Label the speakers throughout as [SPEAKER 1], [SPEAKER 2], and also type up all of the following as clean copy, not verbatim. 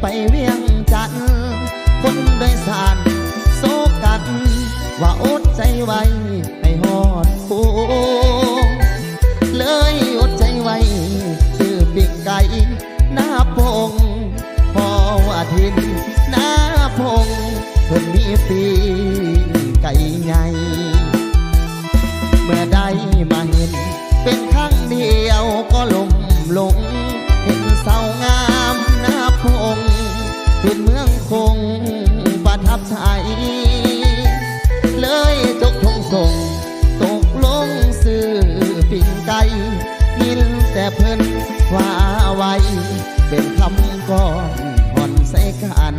[SPEAKER 1] ไปเวียงจันทร์คนโดยสารโศกันว่าอดใจไว้ให้หอดฟูเลยอดใจไว้ซื้อปีกไก่หน้าพงพอว่าทินหน้าพงเพิ่นมีปีไก่ใหญ่เมื่อได้มาเห็นเป็นครั้งเดียวก็หลงเห็นเสางามหน้าพงเป็นเมืองคงประทับใจเลยจกทงส่งตกลงซื้อปิ่งไก่ยินแต่เพิ่นว่าไว้เป็นคำก่อนผ่อนใส่กัน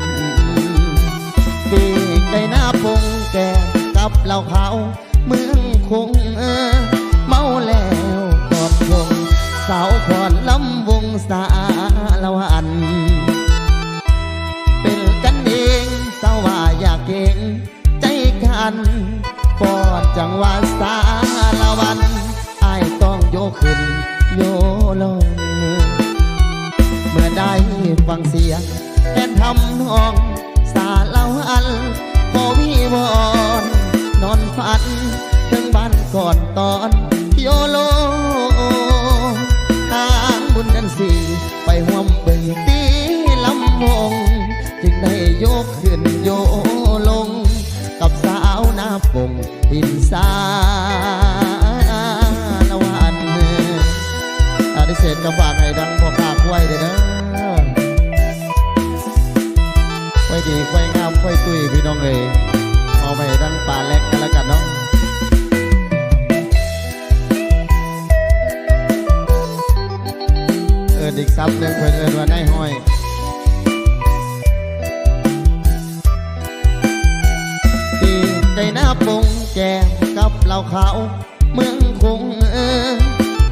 [SPEAKER 1] ปีกไก่หน้าพงแก่กับเหล่าเขาเมืองคงเมาแล้วกอดวงสาวขอนลำวงสาละวันเป็นกันเองสาวว่าอยากเก่งใจกันปอดจังหวะสาละวันอ้ายต้องโยกขึ้นโยลงเมื่อได้ฟังเสียงแอนทำนองสาละวันขอวิวอนนอนฝันถึงบ้านก่อนตอนโยโลทางบุญกันสีไปห่วมเบิ่งตีลำวงจึงได้โยกขึ้นโยลงกับสาวหน้าปงดินสาละวันได้เสร็จกระฝากให้ดังพอขากไว้เลยนะไว้ดีไว้งามไว้ตุ้ยพี่น้องเลยเอาไปดังป่าแลกกันแล้วกันเนาะดิกซับเรื่องเพื่อนเอิญว่าได้ห้อยตีใจหน้าปงแก่กับเหล่าเขาเมืองคง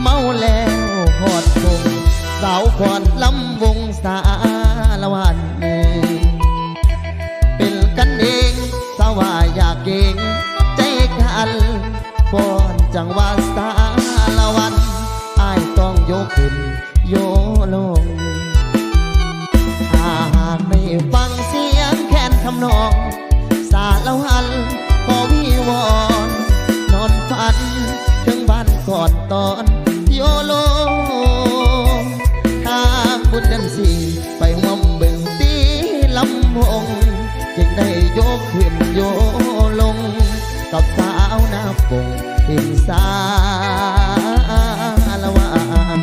[SPEAKER 1] เมาแล้วหอดคงสาวขอนลำวงสาละวันเป็นกันเองสาวว่าอยากเก่งใจกันป้อนจังหวะสาละวันอ้ายต้องโยกขึ้นโยลงหากได้ฟังเสียงแค้นทำนองสาละวันขอวิวอนนอนฝันถึงบ้านก่อนตอนโยโลทางบุญกันสีไปห่วมเบิ่งตีลำวงจึงได้โยกขึ้นโยลงกับสาวหน้าปงทิมสาละวัน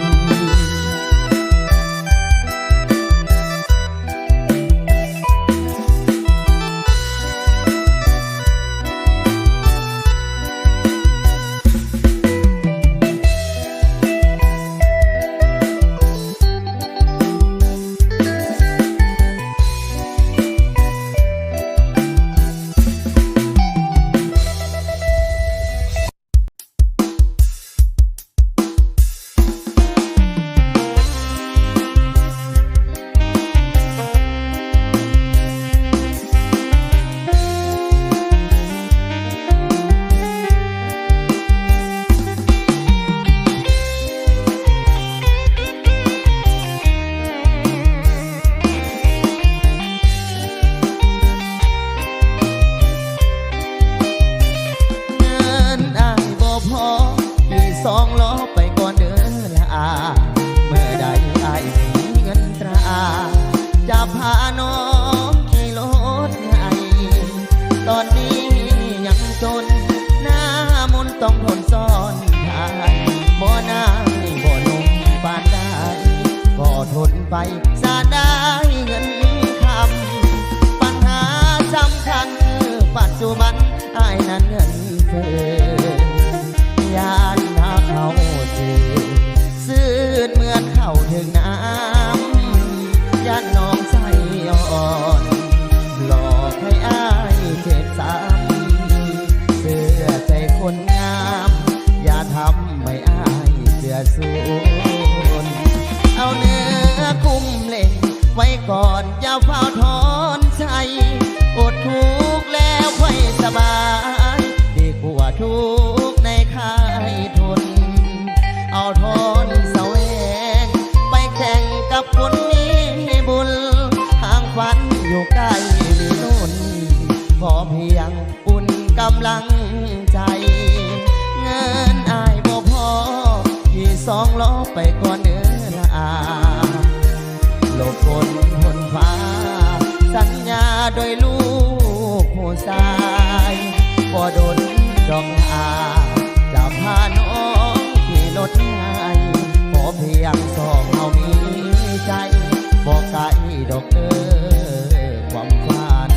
[SPEAKER 1] 2 ล้อไปก่อนเดินละอาเมื่อใดอายมีเงินตราจะพาน้องขี่รถไงตอนนี้ยังจนหน้ามนต้องทนซ่อนทายบ่นางบ่หนุ่มปานใดก็ทนไปสาได้เงินคำปัญหาสำคัญคือปัจจุบันอายนั้นเงินเฟ้อยานเขาจืดซื่นเมื่อเข้าถึงน้ำย่านน้องใจอ่อนหลอกให้อายเจ็บซ้ำเสื้อใจคนงามอย่าทำให้อายเสือสูญเอาเนื้อคุ้มเล่นไว้ก่อนอย่าเฝ้าถอนใจอดทุกข์แล้วค่อยสบายดีกว่าทุกข์ในค่ายทุนเอาทนแสวงไปแข่งกับคนมีบุญห่าง อยู่ใกล้มีนุ่นขอเพียงอุ่นกำลังใจเงินอายบ่พอที่2 ล้อไปก่อนเนื้อละอาหลบฝนทนฟ้าสัญญาโดยลูกผู้ชายบ่โดนดอกอาจะพาน้องขี่รถให้ขอเพียง2 เฮามีใจบอกไกลดอกเด้อความฝัน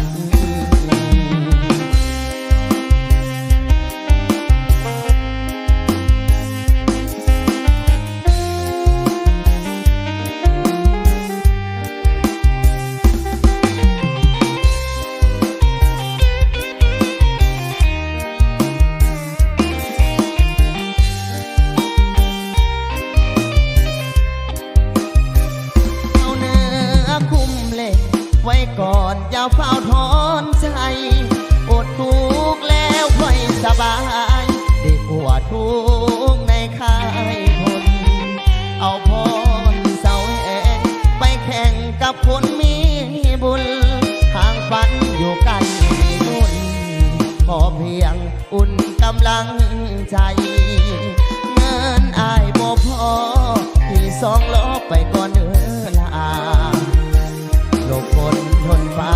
[SPEAKER 1] ไว้ก่อนอย่าเฝ้าถอนใจอดทุกข์แล้วค่อยสบายดีกว่าทุกข์ในค่ายคนเอาพรเสาแห่งไปแข่งกับคนมีบุญทางฝันอยู่ใกล้มีนุ่นขอเพียงอุ่นกำลังใจเงินอายบ่พอที่2 ล้อไปก่อนเนื้อละอาหลบฝนทนฟ้า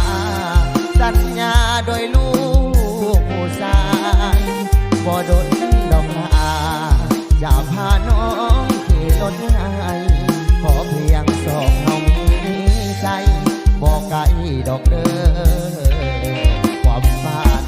[SPEAKER 1] สัญญาโดยลูกผู้ชายบ่โดนดอกลาจะพาน้องขี่รถให้ขอเพียง2 เฮามีใจบอกไกลดอกเด้อความฝัน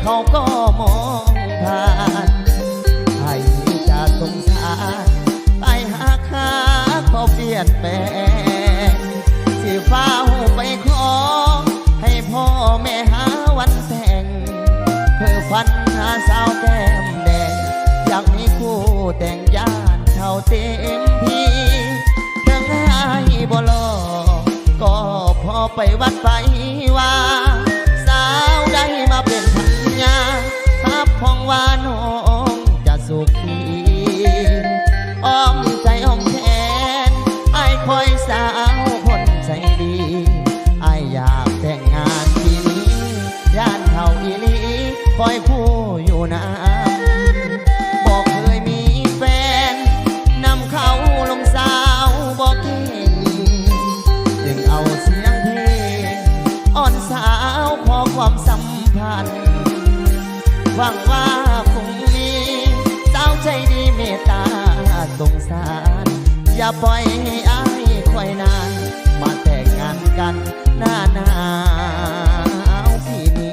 [SPEAKER 1] เขาก็มองผ่านให้จะสงสารไปหาค่าเขาเปลี่ยนแปลงสิเฝ้าไปขอให้พ่อแม่หาวันแต่งเพื่อฝันหาสาวแก้มแดงอยากมีคู่แต่งญาติเท่าเต็มที่เรื่องให้บ่รอก็พอไปวัดไปว่าสาวได้มาเป็นพันยาทับพองว่าน้องจะสุขีอ้อมใจอ้อมแขนไอ้คอยสาวคนใจดีไอ้อยากแต่งงานที่นี้ย่านเท่าอีลีคอยคู่อยู่นานบอกเคยมีแฟนนำเขาลงสาวบอกเก่งจึงเอาเสียงเพลงอ่อนสาวขอความสัมพันธ์หวังว่าคงมีสาวใจดีเมตตาสงสารอย่าปล่อยให้อ้ายคอยนานมาแต่งงานกันหน้าหนาวที่นี้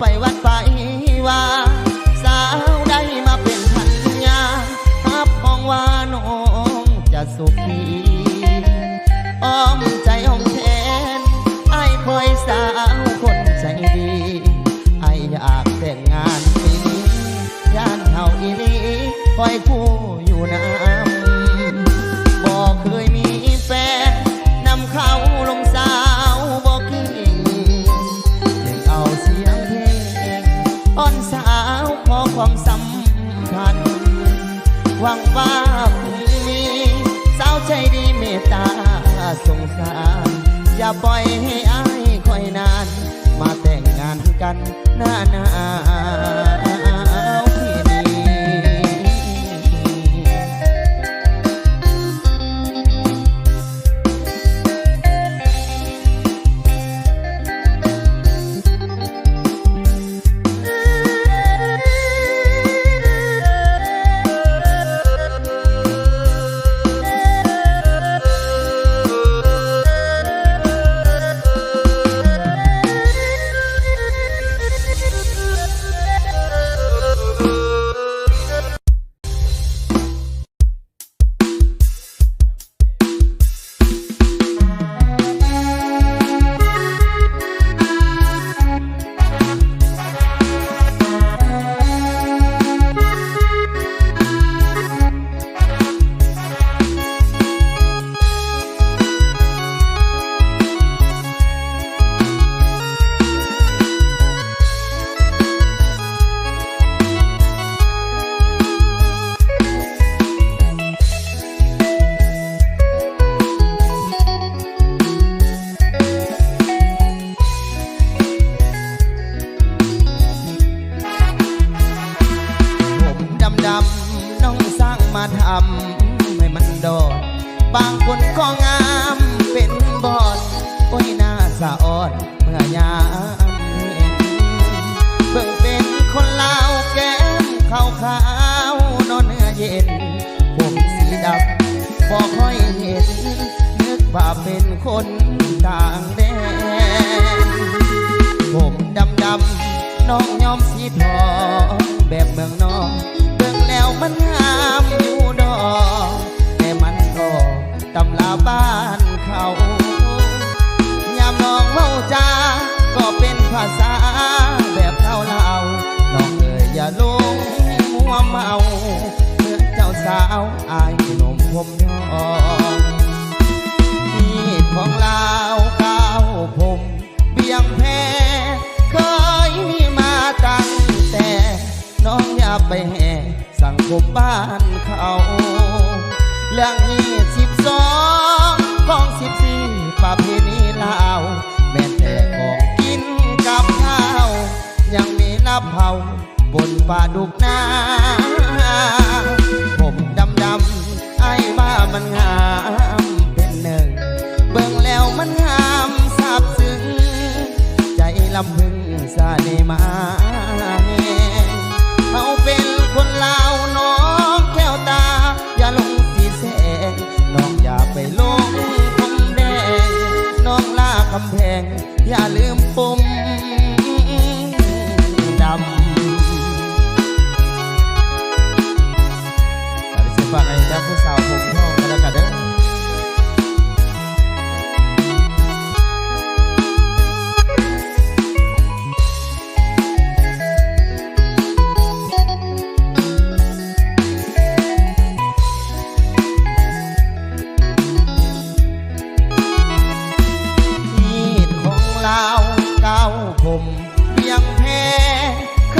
[SPEAKER 1] ไปวัดไปว่าสาวได้มาเป็นพันยาทับมองว่าน้องจะสุขีอ้อมใจอ้อมแขนไอ้คอยสาวคนใจดีไอ้ อ้อยากแต่งงานปีนี้ย่านเฮาอีลีคอยคู่อยู่น้ำบอกเคยมีแฟนนำเขาลงสาวบอกกิ่งจึงเอาเสียงเพลงอ้อนสาวขอความสัมพันธ์หวังว่าคงมีสาวใจดีเมตตาสงสารอย่าปล่อยให้อ้ายคอยนานมาแต่งงานกันหน้าหนาวที่นี่น้องสร้างมาทำให้มันโดดบางคนก็งามเป็นบอดโอ้ยน่าสะออดเมื่อยามเห็นเพิ่งเป็นคนลาวแก้มขาวนอนเนื้อเย็นผมสีดำบอกค่อยเห็นนึกว่าเป็นคนต่างแดนผมดำน้องยอมสีทองแบบเมืองนอกแล้วมันงามอยู่ดอกแต่มันก็ตำลาบ้านเขายามน้องเมาจาก็เป็นภาษาแบบเล่าน้องเอ๋ยอย่าลงมัวเมาเมื่อเจ้าสาวอายหนุ่มผมยองนี่ของลาวก้าวผมเบี่ยงแพ้เคยมีมาตั้งแต่น้องอย่าไปแห่สังคมบ้านเขาเรื่อง22ของ14ประเพณีลาวแม้แต่ของกินกับข้าวยังมีลาบเผาบนปลาดุกนาผมดำไอ้ว่ามันงามเป็นหนึ่งเบิ่งแล้วมันงามซาบซึ้งใจลำพึงสาเนมาเขาเป็นคนลาวน้องแก้วตาอย่าลงสีแสงน้องอย่าไปลงคงแดงน้องลาคำแพงอย่าลืมปุ่มดำฝากไอ้เจ้าผู้สาวผมทองกันแล้วกันเด้อผมเบี่ยงแพ้เค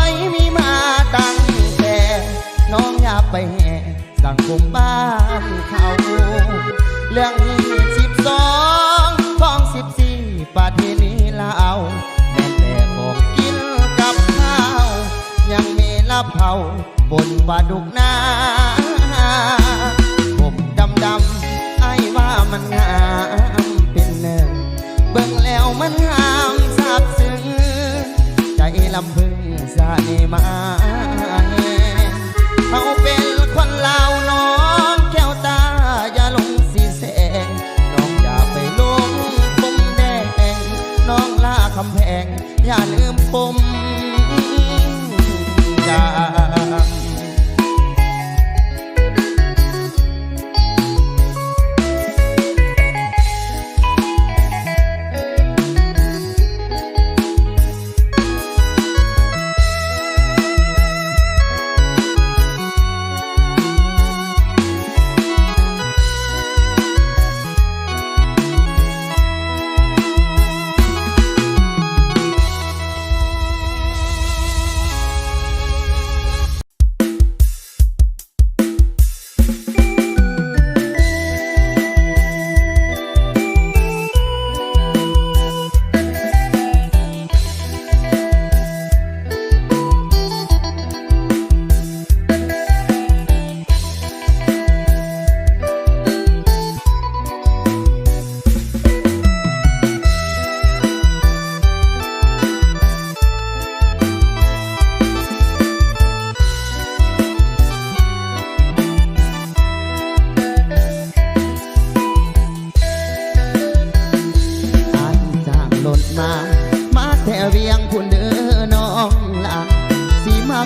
[SPEAKER 1] ยมีมาตั้งแต่น้องอย่าไปแห่สังคมบ้านเขาเรื่อง22ของ14ประเพณีลาวแม้แต่ของกินกับข้าวยังมีลาบเผาบนปลาดุกนาผมดำไอ้ว่ามันงามเป็นหนึ่งเบิ่งแล้วมันงามใจลำพึงสาเนมาเขาเป็นคนลาวน้องแก้วตาอย่าลงสีแสงน้องอย่าไปลงปุ่มแดงน้องลาคำแพงอย่าลืมปุ่มดำ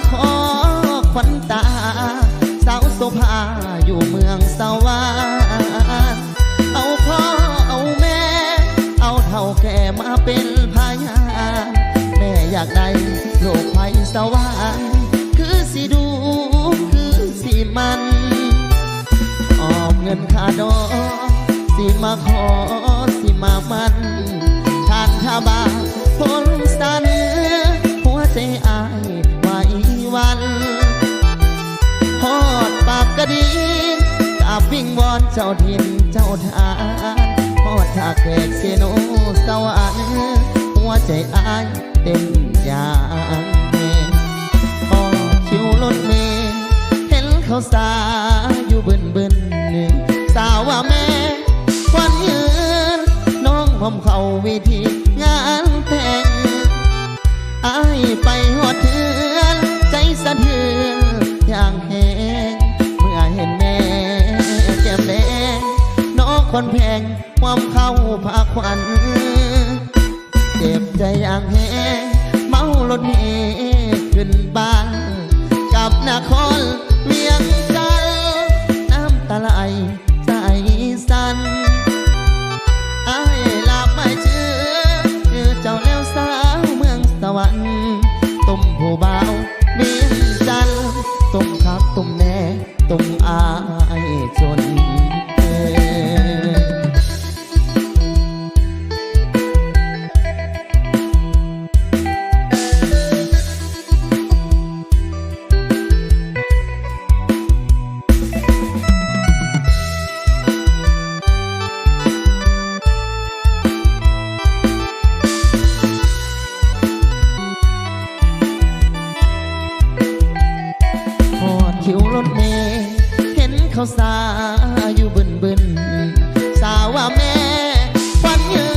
[SPEAKER 1] ขอขวัญตาสาวโสภาอยู่เมืองสวรรค์เอาพ่อเอาแม่เอาเท่าแก่มาเป็นพยานแม่อยากได้โลกไฟสวรรค์คือสิดูคือสิมันออกเงินค่าดอกสิมาขอสิมามันทานข้าบาพลสันหัวใจอายไว้วันฮอดปากกระดิ่งกราบวิงวอนเจ้าถิ่นเจ้าทานฮอดท่าแขกเซโนสวรรค์หัวใจอายเต้นอย่างเพลงฮอดคิวรถเมล์เห็นเขาสาอยู่บึนสาวว่าแม่ควันยืนน้องหอมเข้าวิธีงานแต่งอายไปหอดเถือนใจสะเทือนอย่างแหงเมื่อเห็นแม่แก้มแดงน้องคนแพงความเข้าพาควันเจ็บใจอย่างแหงเมารถเมล์ขึ้นบ้านกับนครเวียงจันทร์น้ำตาไหลใจสั่นอายลาบไม่เชื่อเจ้าแล้วสาวเมืองสวรรค์ตุ่มผู้บ่าวเวียงจันทร์ตุ่มคักตุ่มแน่ตุ่มอายจนคิวรถเมล์เห็นเขาสาอยู่บึนสาวว่าแม่ควันยื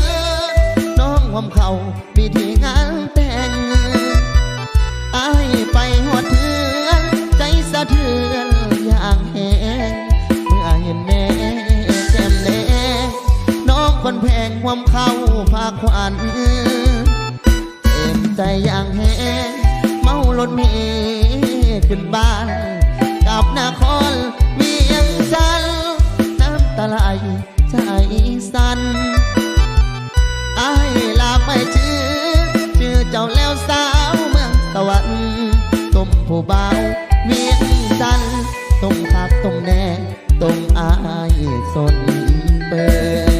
[SPEAKER 1] นน้องหอมเขาพิธีงานแต่งอายไปหอดเถือนใจสะเทือนอย่างแหงเมื่อเห็นแม่แจ่มแดงน้องคนแพงหอมเข้าพาควันเต็มใจอย่างแหงเมารถเมล์ขึ้นบ้านกับนครเวียงจันทร์น้ำตาไหลใจสั่นอายลาไม่ชื่อเจ้าแล้วสาวเมืองสวรรค์ตุ่มผู้บ่าวเวียงจันทร์ตุ่มคักตุ่มแน่ตุ่มอายสนเปิด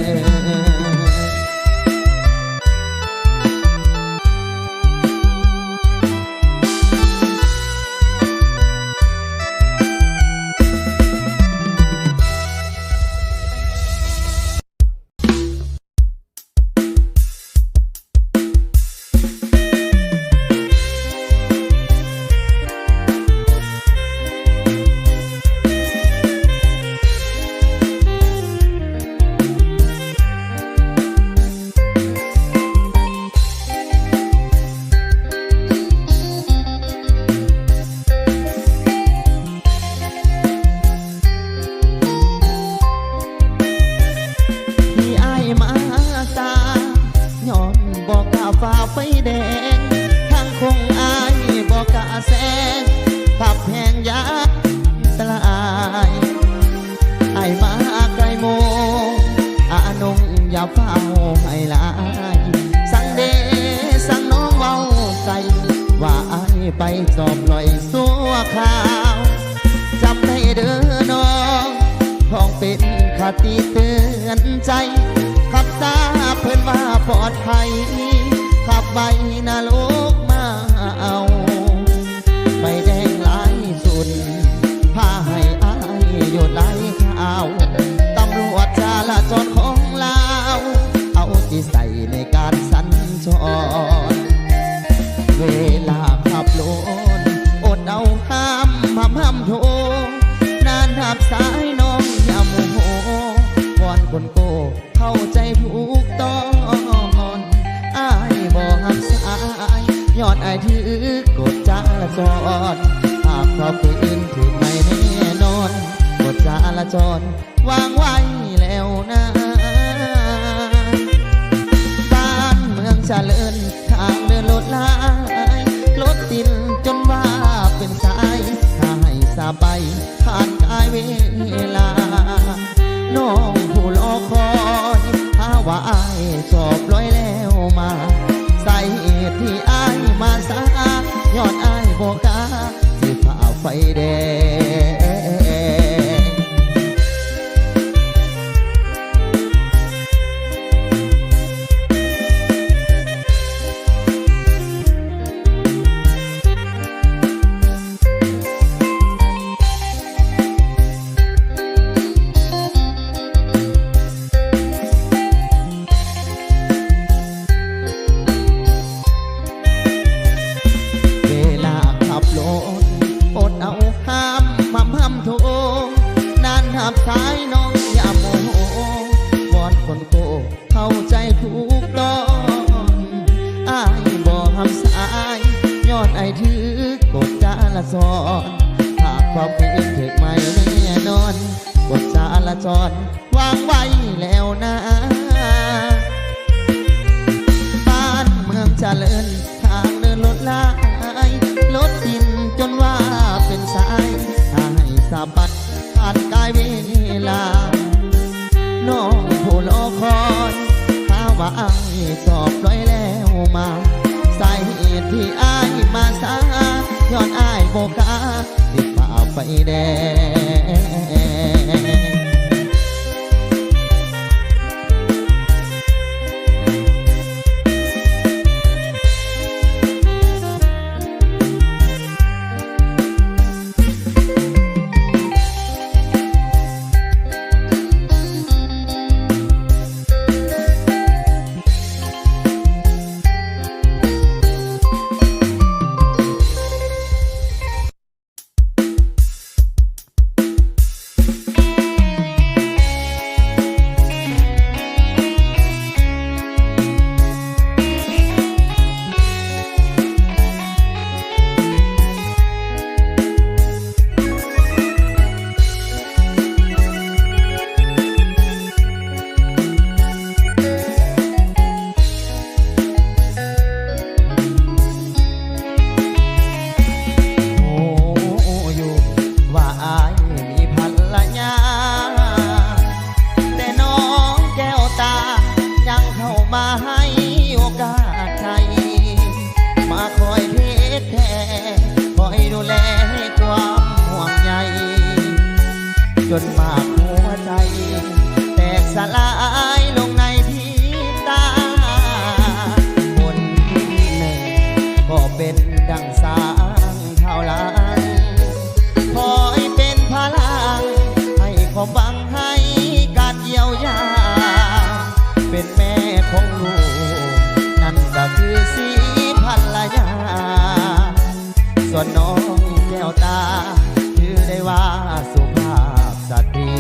[SPEAKER 1] ฝ่าไฟแดงทางคงอายบอกกะแสงขับแพงยากสลายไอ้มาไกลโมอานงอย่าเฝ้าให้ลายสั่งเดสั่งน้องเว้าใจว่าไอ้ไปสอบลอยสัวข่าวจำได้เด้อน้องพ้องเป็นคติเตือนใจขับตาเพื่อนว่าปลอดภัยขับใบนาโลกมาเอาใบแดงลายสุดพาให้อายหยุดไหลข่าวตำรวจจราจรของลาวเอาที่ใส่ในการสัญจรเวลาขับรถอดเอาห้ามโทนานหับสายน้องอย่าโมโหวอนคนโกเข้าใจถูกต้องอายบอกหักสายยอดอายถือกฎจราจรหากพอปืนถือไม่แน่นอนกฎจราจรวางไว้แล้วนะบ้านเมืองเจริญทางเดินรถลายรถติดจนว่า แดงสายน้องอย่าโมโหวอนคนโกเข้าใจถูกต้องอ้ายบ่ห้ามสายย้อนไอถือกดจาละจรหากความเป็นถึกไม่แน่นอนกดจาละจรวางไว้แล้วนะบ้านเมืองเจริญทางเดินรถลายรถดินจนว่าเป็นสายให้สะบัดผ่านกายเวลาน้องผู้รอคอยข้าว่าอ้ายสอบร้อยแล้วมาสาเหตุที่อ้ายมาสาย้อนอ้ายโบกาติดฝ่าไฟแดงจนมากหัวใจแตกสลายลงในพริบตาคนหนึ่งก็เป็นดังสางเท่าลังคอยเป็นพลังให้ความหวังให้การเยียวยาเป็นแม่ของลูกนั่นก็คือสีภรรยาส่วนน้องแก้วตาถือได้ว่าสุภาพสตรี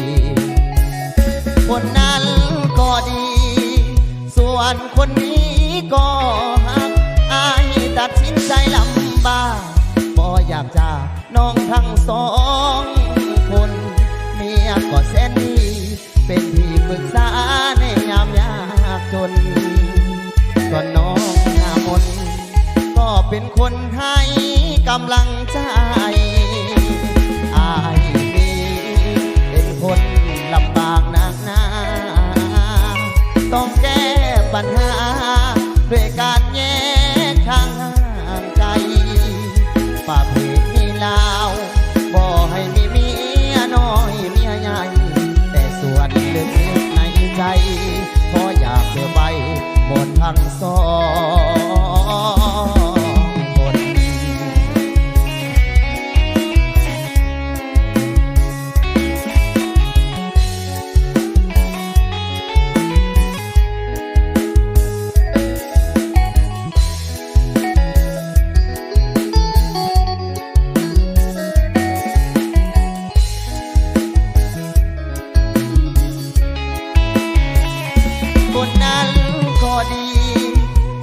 [SPEAKER 1] คนนั้นก็ดีส่วนคนนี้ก็หักอ้ายตัดสินใจลำบากบ่อยากจากน้องทั้งสองคนเมียก็แสนดีเป็นที่ปรึกษาในยามยากจนส่วนน้องหน้ามนก็เป็นคนให้กำลังใจอ้ายคนลำบากหนักหนาต้องแก้ปัญหาด้วยการแยกทางห่างไกลฝ่าเพศมีลาวบ่ให้มีเมียน้อยเมียใหญ่แต่ส่วนลึกในใจพออยากเก็บไว้หมดทั้งสอง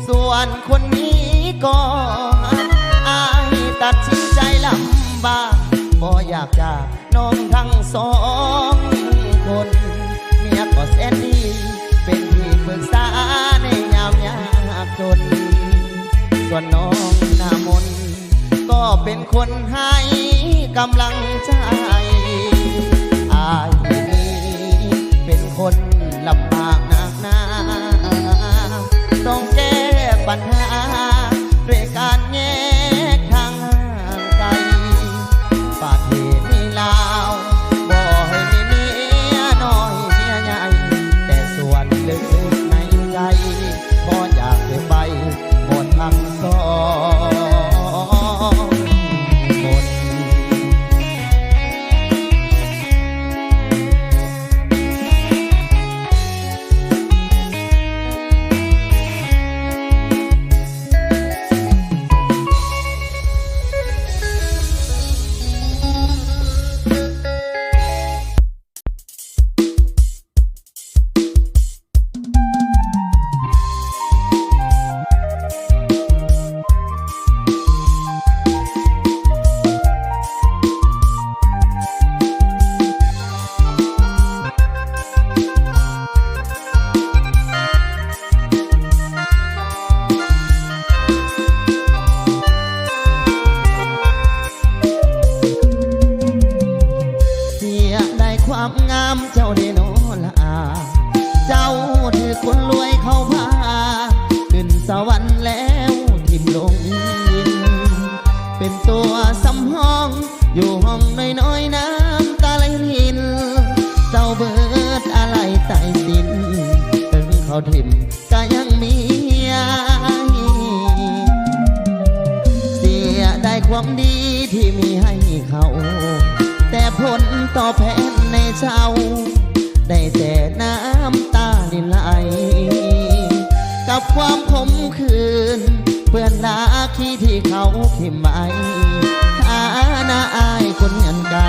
[SPEAKER 1] ส่วนคนนี้ก็อ้ายตัดสินใจลำบากบ่อยากจากน้องทั้งสองคนเมียก็แสนดีเป็นที่ปรึกษาในยามยากจนส่วนน้องหน้ามนก็เป็นคนให้กำลังใจอ้ายนี้เป็นคนลำบากหนักหนาต้องแก้ปัญหาด้วยการแยกทางห่างไกลฝ่า เป็นตัวสำห้องอยู่ห้องน้อยๆน้ำตาไหลรินเจ้าเบิดอะไรใต้ดินถึงเขาถิ่มก็ยังมีเสียได้ความดีที่มีให้เขาแต่ผลตอบแทนในเจ้าได้แต่น้ำตาลินไหลกับความขมขื่นเพื่อนลาขี้ที่เขาทิ่มไว้ฐานะอายคนเงินไกล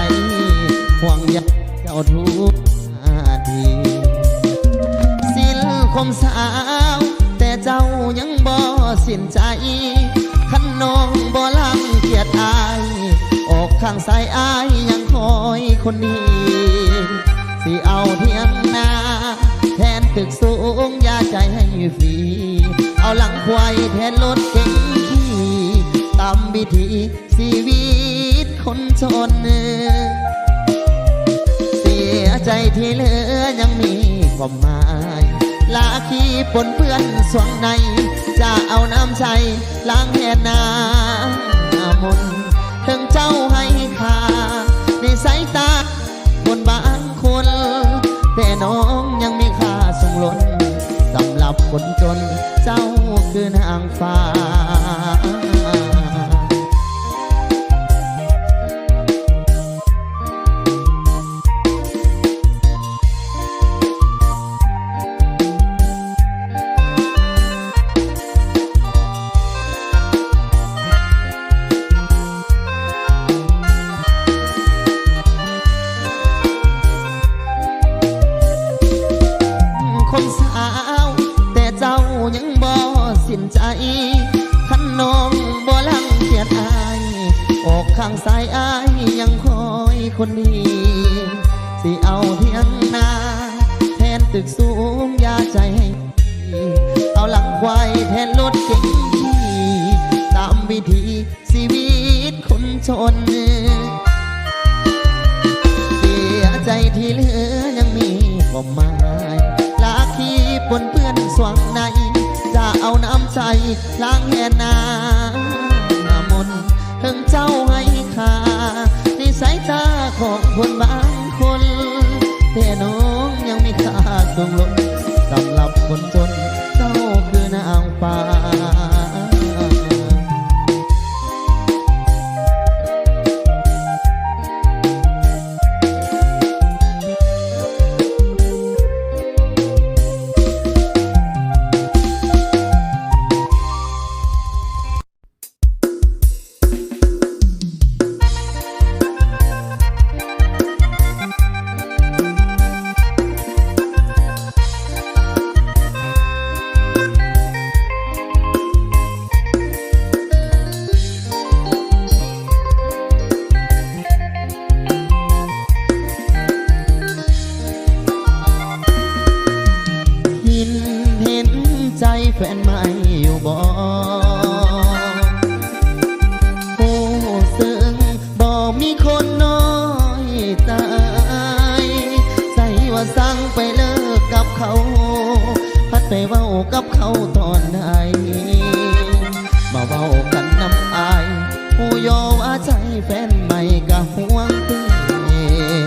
[SPEAKER 1] ห่วงใยเจ้าทุกนาทีสิ้นคมสาวแต่เจ้ายังบ่สิ้นใจขันน้องบ่ลังเกียดอายออกข้างซ้ายอายยังคอยคนนี้สิเอาเทียงนาแทนตึกสูงยาใจให้ฟรีเอาหลังควายแทนรถเก๋งขี่ตามวิธีชีวิตคนจนเสียใจที่เหลือยังมีความหมายลาคีปนเปื้อนสวงในจะเอาน้ำใจล้างแหนน้ำมนถึงเจ้าให้ค่าในสายตาบนบางคนแต่น้องยังมีค่าส่งล้นสำหรับคนจนเจ้าคือนางฟ้าคนสาวแต่เจ้ายังบ่สิ้นใจขันน้องบ่ลังเกียจอายออกข้างซ้ายอายยังคอยคนดีสิเอาเทียงนาแทนตึกสูงยาใจให้เอาหลังควายแทนรถเก๋งขี่ตามวิธีชีวิตคนจนเสียใจที่เหลือยังมีความหมายลาคีปนเปื้อนสวงในจะเอาน้ำใจล้างแหนน้ำมนถึงเจ้าให้ค่าในสายตาของคนบางคนแต่น้องยังมีค่าสูงล้นสำหรับคนจนเจ้าคือนางฟ้าใจแฟนใหม่อยู่บ่ผู้ซึ่งบ่มีคนน้อยใจใส่ว่าสั่งไปเลิกกับเขาพัดไปเว้ากับเขาตอนไหนมาเว้ากันน้ำอายผู้ยอว่าใจแฟนใหม่ก็ห่วงตื่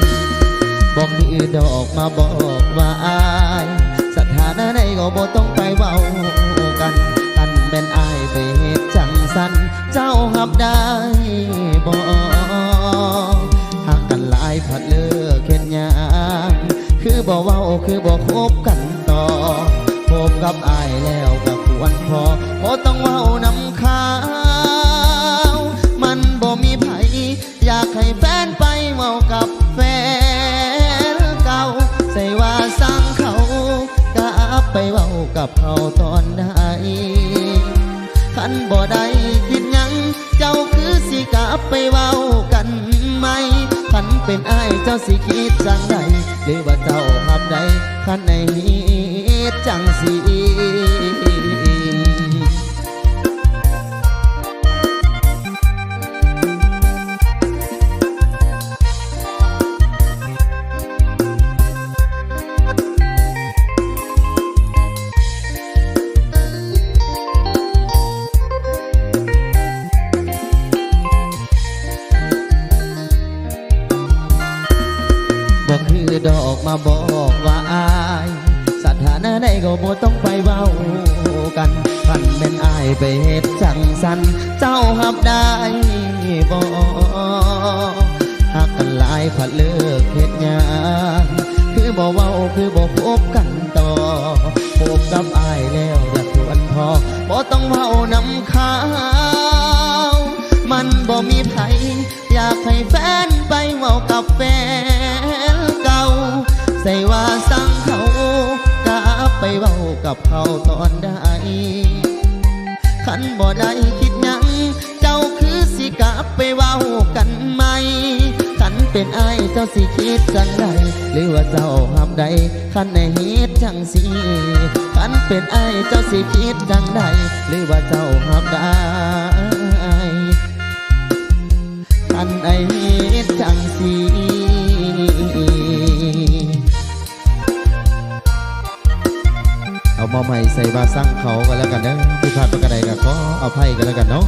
[SPEAKER 1] นบอกที่อื่นดอกมาบอกว่าอายสถานะใดก็บ่ต้องไปเว้ากันกันเป็นอายไปเหตุจังสันเจ้าหับได้บ่หากกันหลายผัดเลิกเข็นยางคือบ่เว้าคือบ่คบกันต่อพบกับอายแล้วก็ควรพอบ่ต้องเว้านำข้าวมันบ่มีไผอยากให้แฟนไปเว้ากับแฟนเก่าใส่ว่าสั่งเขาไปเว้ากับเขาตอนใดขันบ่ได้คิดยังเจ้าคือสิกลับไปเว้ากันไหมขันเป็นอ้ายเจ้าสิคิดจังใดหรือว่าเจ้าหับใดขันในนี้จังสิ มาบอกว่าอายสถานะใดก็บ่ต้องไปเว้ากันคันเป็นอายไปเฮ็ดจังสันเจ้าหับได้บ่หากกันหลายผัดเลิกเฮ็ดงานคือบ่เว้าคือบ่พบกันต่อพบกับอายแล้วอยากทวนพอบ่ต้องเว้านำข้าวมันบ่มีไผอยากให้แฟนไปเว้ากับแฟนเก่าใส่ว่าสั่งเขากลับไปเว้ากับเขาตอนใดขันบ่ได้คิดหยังเจ้าคือสิกลับไปเว้ากันไหมขันเป็นอ้ายเจ้าสิคิดจังใดหรือว่าเจ้าห้ามใดขันในเหตุจังสิขันเป็นอ้ายเจ้าสิคิดจังใดหรือว่าเจ้าห้ามได้ขันไอ้เหตุจังสิเอามาใหม่ใส่บาสั่งเขากันแล้วกันนะที่ผ่านไปกันใดก็ขออภัยกันแล้วกันเนาะ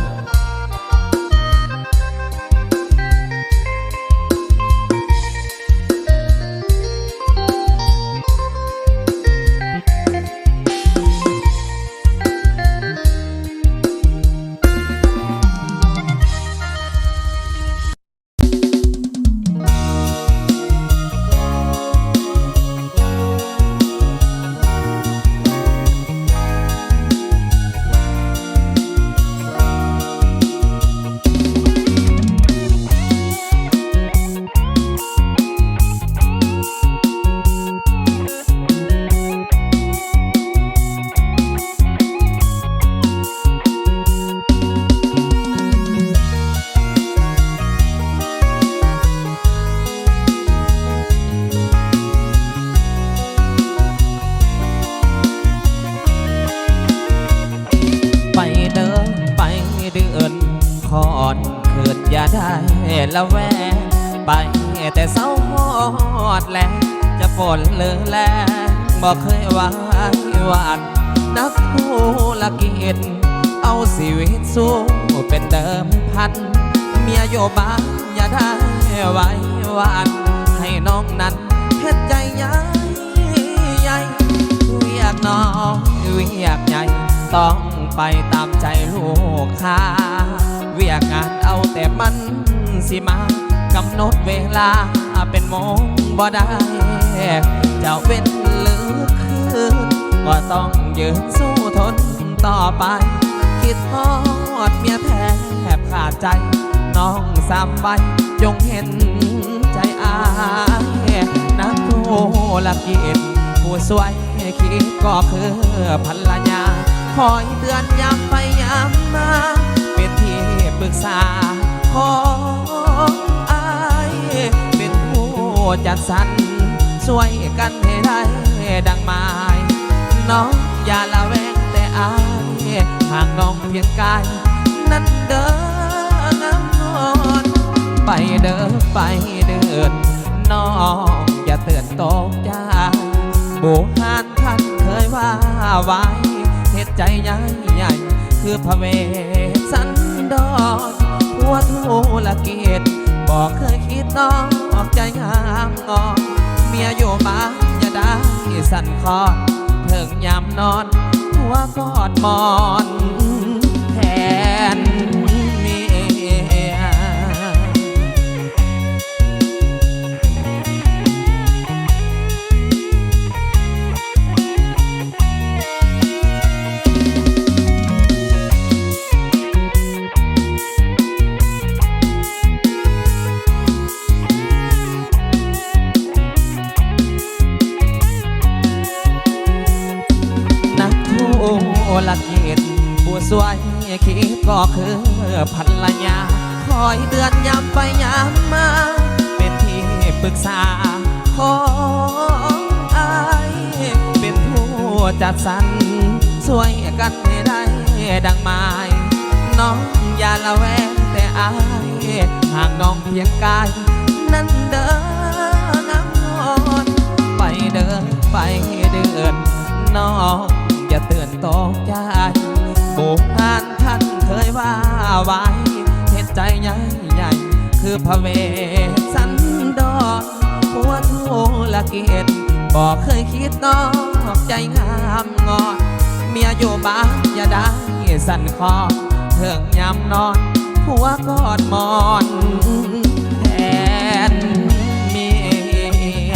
[SPEAKER 2] ละแวงไปแต่เศร้าหอดแลงจะฝนเลือแลงบอกเคยว่าหวานนักธุรกิจเอาชีวิตสู้เป็นเดิมพันเมียโยบานอย่าได้ไว้หวานให้น้องนั้นเฮ็ดใจใหญ่ใหญ่เวียกน้องเวียกใหญ่ต้องไปตามใจลูกค้าเวียกงานเอาแต่มันสิมากำหนดเวลาเป็นโมงบ่ได้เจ้าเป็นหรือคืนก็ต้องยืนสู้ทนต่อไปคิดทอดเมียแทบขาดใจน้องสามใบจงเห็นใจอายนักธุรกิจผู้สวยคิดก็คือภรรยาคอยเตือนย้ำไปย้ำมาเป็นที่ปรึกษาของอายเป็นผู้จัดสรรช่วยกันให้ได้ดังหมายน้องอย่าละแวงแต่อายหากน้องเพียงกายนั้นเดินน้ำนอนไปเดินไปเดินน้องอย่าเตือนตกใจโบราณท่านเคยว่าไว้เหตุใจใหญ่ใหญ่คือพระเวสสันดรหัวธุรกิจบอกเคยคิดนอกใจงามงอนเมียอยู่บ้านอย่าได้สั่นคลอดเถิงยามนอนหัวกอดมอนแทนเมียธุรกิจผู้สวยคิดก็คือภรรยาคอยเตือนย้ำไปย้ำมาเป็นที่ปรึกษาของอายเป็นผู้จัดสรรช่วยกันให้ได้ดังหมายน้องอย่าละแวงแต่อายหากน้องเพียงกายนั้นเดินน้ำนอนไปเดินไปเดินน้องอย่าเตือนตกใจโบราณท่านเคยว่าไว้เหตุใจใหญ่ใหญ่คือพระเวสสันดรหัวธุ ละเกียดบอกเคยคิดนอกใจงามงอนเมียอยู่บ้านอย่าได้สั่นคอเถิงยามนอนผัวกอดหมอนแทนเมีย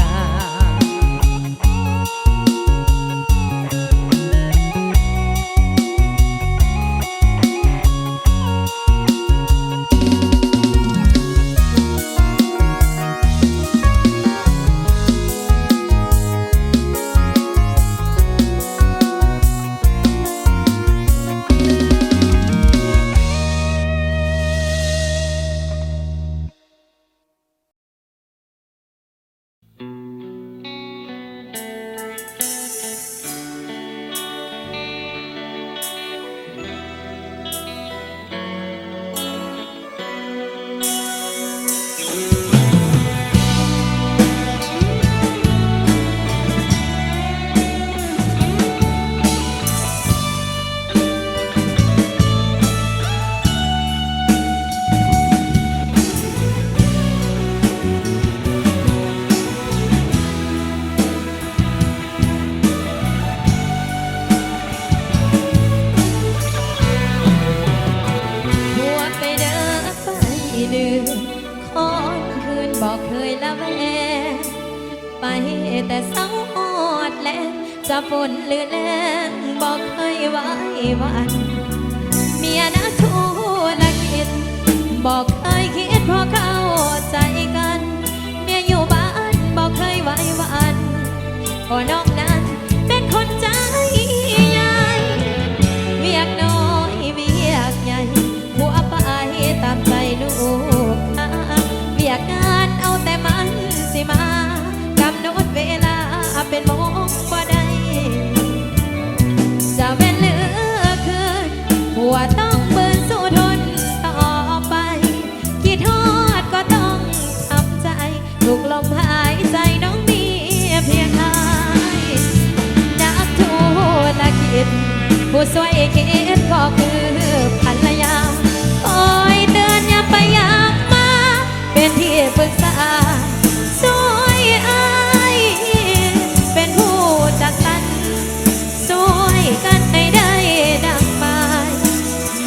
[SPEAKER 3] บอกเคยละแวงไปแต่เศร้าอดแลงจะฝนหรือแรงบอกเคยไว้วันเมียนะทุละคิดบอกเคยคิดพอเข้าใจกันเมียอยู่บ้านบอกเคยไว้วันพอน้องนั้นเป็นคนใจใหญ่เวียกน้อยเวียกใหญ่หัวไปตามใจลูกค้าเวียกงานเอาแต่มันสิมากำหนดเวลาเป็นโมงบ่ได้จะเป็นเหลือเกินหัวต้องเบินสู้ทนต่อไปคิดทอดก็ต้องทำใจถูกลมหายใจน้องมีเพียงหายนักธุรกิจผู้ช่วยคิดก็คือภรรยาคอยเตือนอย่าไปอยากมาเป็นที่ปรึกษาช่วยอายเป็นผู้จัดสรรช่วยกันให้ได้ดังหมาย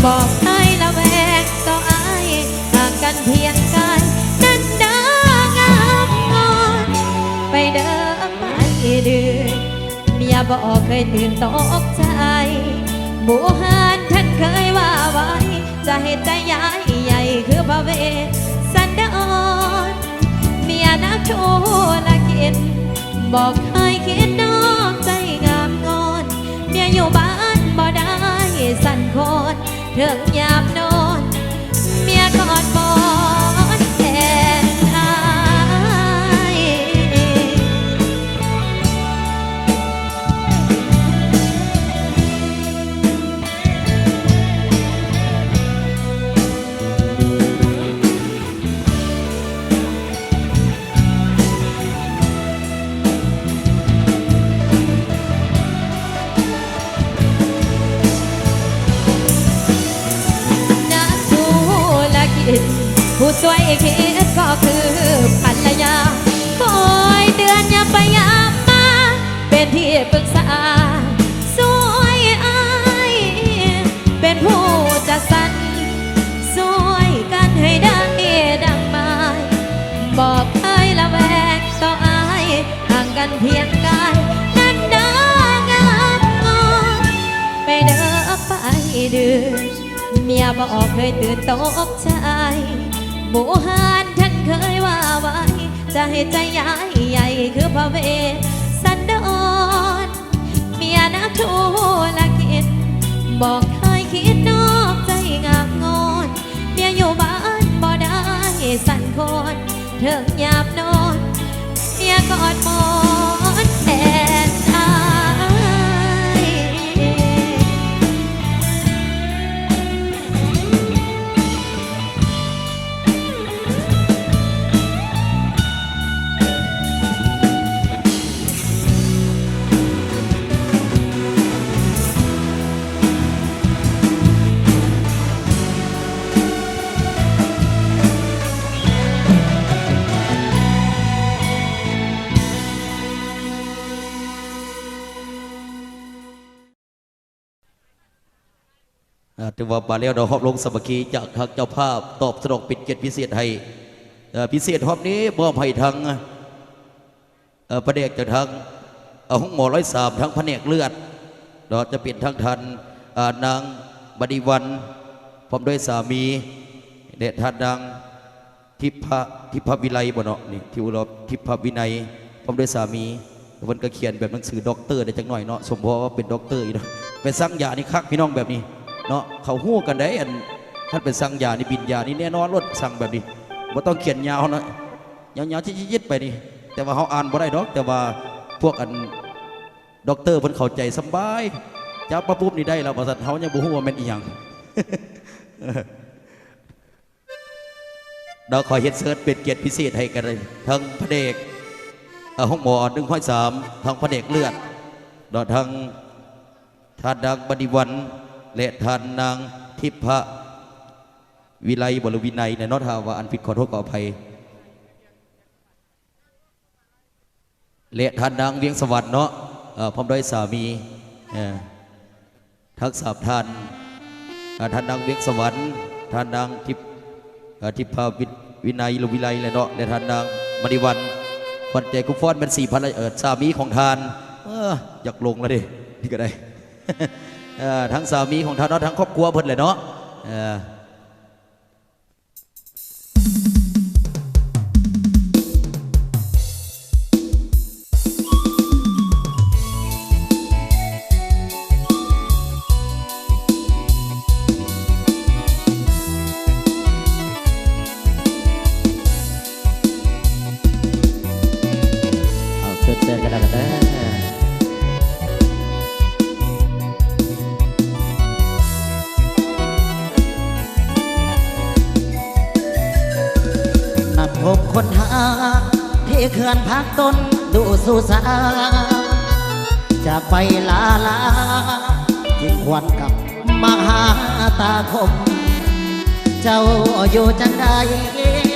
[SPEAKER 3] บอกให้ละแวกต่ออายห่างกันเพียงกายนั้นดังงามงอนไปเด้อไปเดือเมียบอกเคยตื่นตกใจบูหานท่านเคยว่าไว้จะเหตุใจใหญ่ใหญ่คือพระเวสสันดรเมียนักธุรกิจบอกเคยคิดนอกใจงามงอนเมียอยู่บ้านบ่ได้สั่นโคนถึงยามนอนเมียกอดหมอนแทนอายนักธุรกิจผู้ช่วยคิดก็คือภรรยาคอยเตือนอย่าไปยามมาเป็นที่ปรึกษาช่วยอายเป็นผู้จัดสรรช่วยกันให้ได้ดังหมายบอกให้ละแวกต่ออายห่างกันเพียงกายนั้นดังงามงอนไปเด้อไปเดือเมียบอกเคยตื่นตกใจหมู่หานท่านเคยว่าไว้จะให้ใจใหญ่ใหญ่คือพระเวสสันดรเมียนักธุรกิจบอกเคยคิดนอกใจงามงอนเมียอยู่บ้านบ่ได้สั่นโคนถึงยามนอนเมียกอดหมอนแทนอาย น
[SPEAKER 4] ถือว่าบาเลียวเราหอบลงสมัคคีจากทางเจ้าภาพตอบสนองปิดเกียรติพิเศษให้พิเศษหอบนี้มอบให้ทางแผนกจากทางห้องหมอ103ทั้งแผนกเลือดเราจะเป็นทั้งทันนางบดีวันพร้อมด้วยสามีเดชทานนางทิพวิไลบ่เนาะนี่ที่เราทิพวินัยพร้อมด้วยสามีวันก็เขียนแบบหนังสือด็อกเตอร์ได้จังหน่อยเนาะสมพอว่าเป็นด็อกเตอร์อีกเนาะไปสั่งยานี่คักพี่น้องแบบนี้เนาะเขาหู้กันได้อันท่านเป็นสั่งยานี่บินยานี่แน่นอนรถสั่งแบบนี้ว่าต้องเขียนยาวนะยาวๆชิดๆไปนี่แต่ว่าเขาอ่านบ่ได้ดอกแต่ว่าพวกอันด็อกเตอร์เพิ่นเข้าใจสบายจับมาปุ๊บนี่ได้แล้วบริษัทเขายังบ่ฮู้ว่าแม่นอีหยังเราขอเฮ็ดเสิร์ชเป็นเกียรติพิเศษให้กันเลยทั้งพระเดกห้องหมอ103ทั้งพระเดกเลือดเราทั้งทานนางบดีวันและทานนางทิพวิไลบรวินัยในนอทาว่าอันผิดขอโทษขออภัยและทานนางเวียงสวรรค์เนาะพร้อมด้วยสามีทั้งสามท่านทานนางเวียงสวรรค์ทานนางทิพวินัยหรือวิไลเลยเนาะและทานนางมณีวันคนใจกุฟอนเป็น4,000สามีของทานอยากลงแล้วดินี่ก็ได้ ทั้งสามีของทานเนาะทั้งครอบครัวเพิ่นเลยเนาะ
[SPEAKER 1] เจอกันแล้วกันนัดพบคนหาที่เขื่อนพักต้นดูสุสาจากไปลาจิตควันกับมหาตาคมเจ้าอยู่จังใด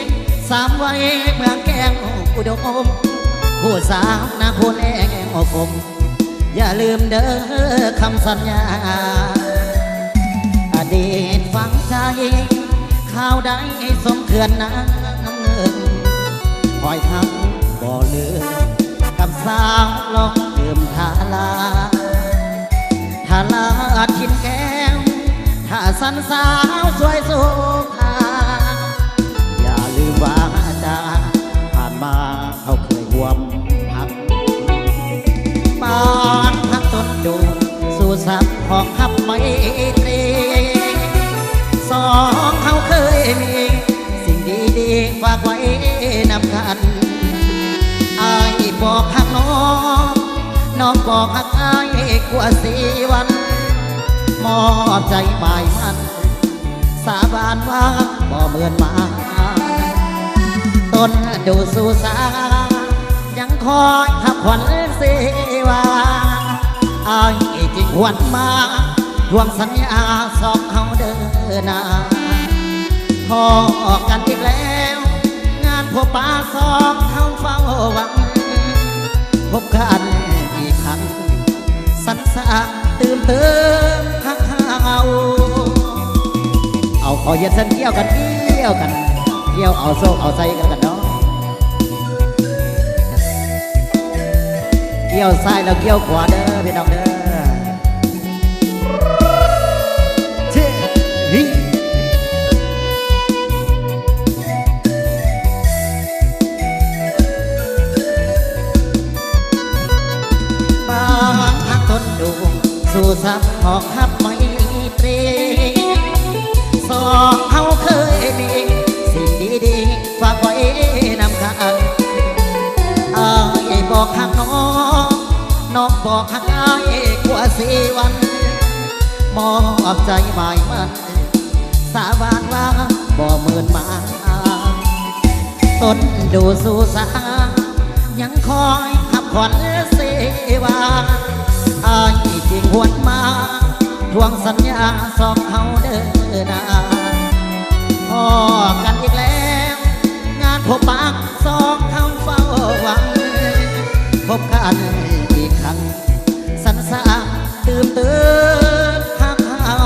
[SPEAKER 1] 3 ไว้เมืองแกงอุดมผู้สาวนาคนแองอกมอย่าลืมเด้อคำสัญญาอดีตฝังใจข่าวใดสมเขื่อนน้ำคอยทั้งบ่ลืมกับสาวลองดื่มทาลาทินแก้วถ้าสันสาวสวยสุภาอย่าลืมว่าจาผ่านมาเขาเคยห่วมบ้านพักต้นดูสู่สับของขับไม่ตรี2เขาเคยมีสิ่งดีๆฝากไว้นำกันอายบอกหักน้องบอกหักอายกว่า4 วันมอบใจหมายมันสาบานว่าบ่เหมือนมาต้นดูสู่สายังคอยขับขวัญเสวาอายจริงหวนมาทวงสัญญาสอบเขาเดินหน้าพอกันอีกแล้วงานพบปะสองเขาเฝ้าหวังพบกันอีกครั้งสันสะตื่นเติมข้าวเอาขอเย็นเส้นเกี่ยวกันเกี่ยวเอาโซ่เอาใส่กันเนาะเกี่ยวซ้ายแล้วเกี่ยวขวาเด้อพี่น้องเด้อเช่ฮิบางพักต้นดูสู่สับหอกขับไม่ตรี2เขาเคยมีสิ่งดีๆฝากไว้นำกันอายบอกหักน้องบอกหักอายกว่า4 วันมอบใจหมายมันสาบานว่าบ่เหมือนมาต้นดูสู่สายังคอยขับขวัญเสวาอายจริงหวนมาทวงสัญญาสอบเขาเดินหน้าพอกันอีกแล้วงานพบปะสองเขาเฝ้าหวังพบกันอีกครั้งสันสะตื่นข้างเขา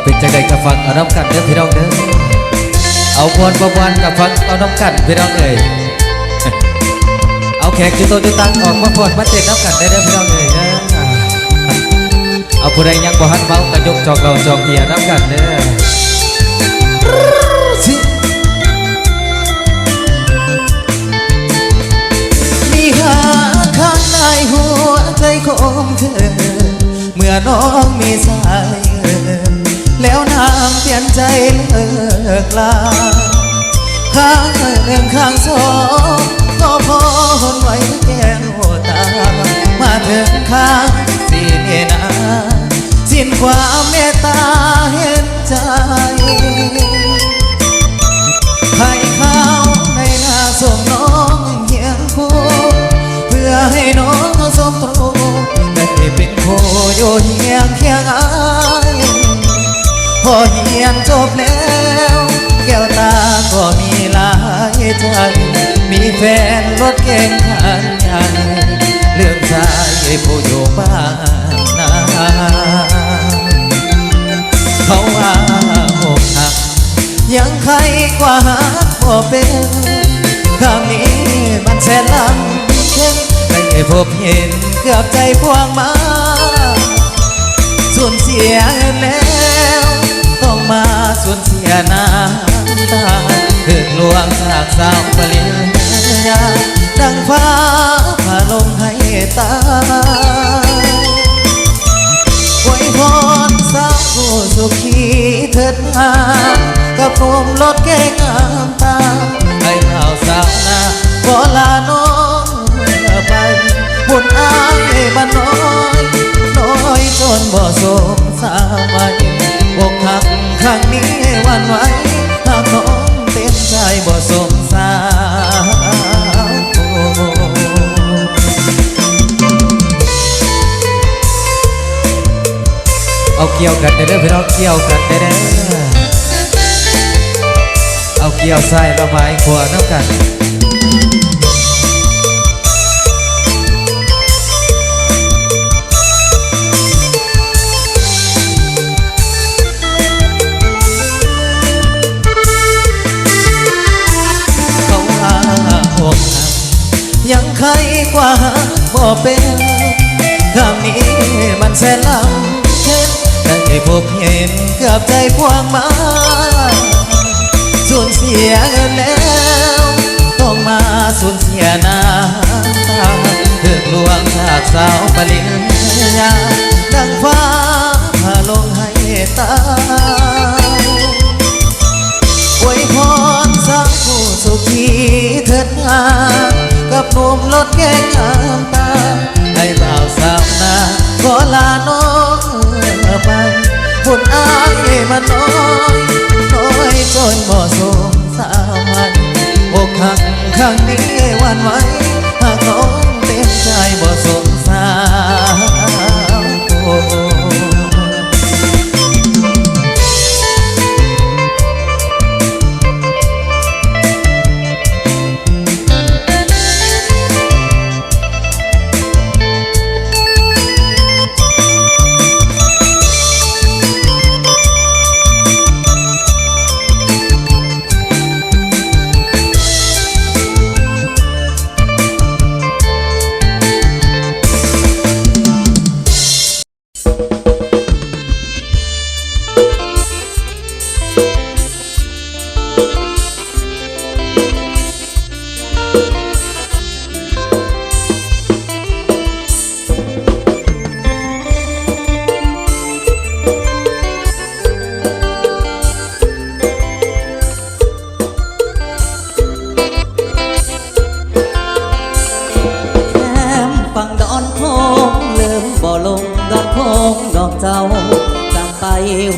[SPEAKER 2] เป็นจังใดกับฟังเอาน้ำกันเด้อพี่น้องเด้อเอามวนประวันกับฟังเอาน้ำกันพี่น้องเอ้ยเอาแขกจุดโตจุดตั้งออกมาฟอนมาเจ็ดน้ำกันได้เด้อพี่น้องเอ้ยนะเอาผู้ใดยังบ่ฮันเมากระยกจอกเราจอกเบียร์น้ำกันเด้อ
[SPEAKER 1] มีหาข้างในหัวใจของเธอเมื่อน้องมีสายแล้วนางเปลี่ยนใจเลิกลาข้างหนึ่งข้างสองก็พอทนไว้แก้วตามาถึงข้างสี่นาสิ้นความเมตตาเห็นใจให้ข้าวในหน้าส่งน้องเฮียงคู่เพื่อให้น้องสมตรูได้เป็นคู่อยู่เฮียงเคียงอายพอเฮียงจบแล้วแก้วตาก็มีหลายใจ
[SPEAKER 2] มีแฟนรถเก่งคันใหญ่เรื่องชายผู้อยู่บ้านนาเขาว่าอกหักยังใครกว่าหักบ่เป็นคำนี้มันแสนลำเค็นได้พบเห็นเกือบใจพวงมาสูญเสียแล้วต้องมาสูญเสียน้ำตาถึงลวงจากสาวปริญญาดังฟ้าผ่าลมให้ตายอวยพรสาวผู้สุขีเถิดงามกับหนุ่มรถเก๋งงามตาให้ข่าวสาวนาขอลาน้องไปบุญอายบ้านน้อยน้อยจนบ่สมสาวไว้อกหักครั้งนี้วันไหวหากน้องเต็มใจบ่สมสาวเอาเกี่ยวกันเด้อพี่น้องเกี่ยวกันเด้อเอาเกี่ยวใส่ละไม้ขวดน้ำกันเขาว่าอกหักยังใครกว่าบ่เป็นคำนี้มันแสนลำเค็นได้พบเห็นเกือบใจพวงมาสูญเสียเงินแล้วต้องมาสูญเสียน้ำตาถึงลวงจากสาวปริญญาดังฟ้าผ่าลงให้ตายอวยพรสาวผู้สุขีเถิดงามกับหนุ่มรถเก๋งงามตาให้บ่าวสาวนาขอลาน้องไปบุญอายมันน้อยน้อยจนบ่สมสาวมันอกหักครั้งนี้วันไหวหากน้องเต็มใจบ่สมสาว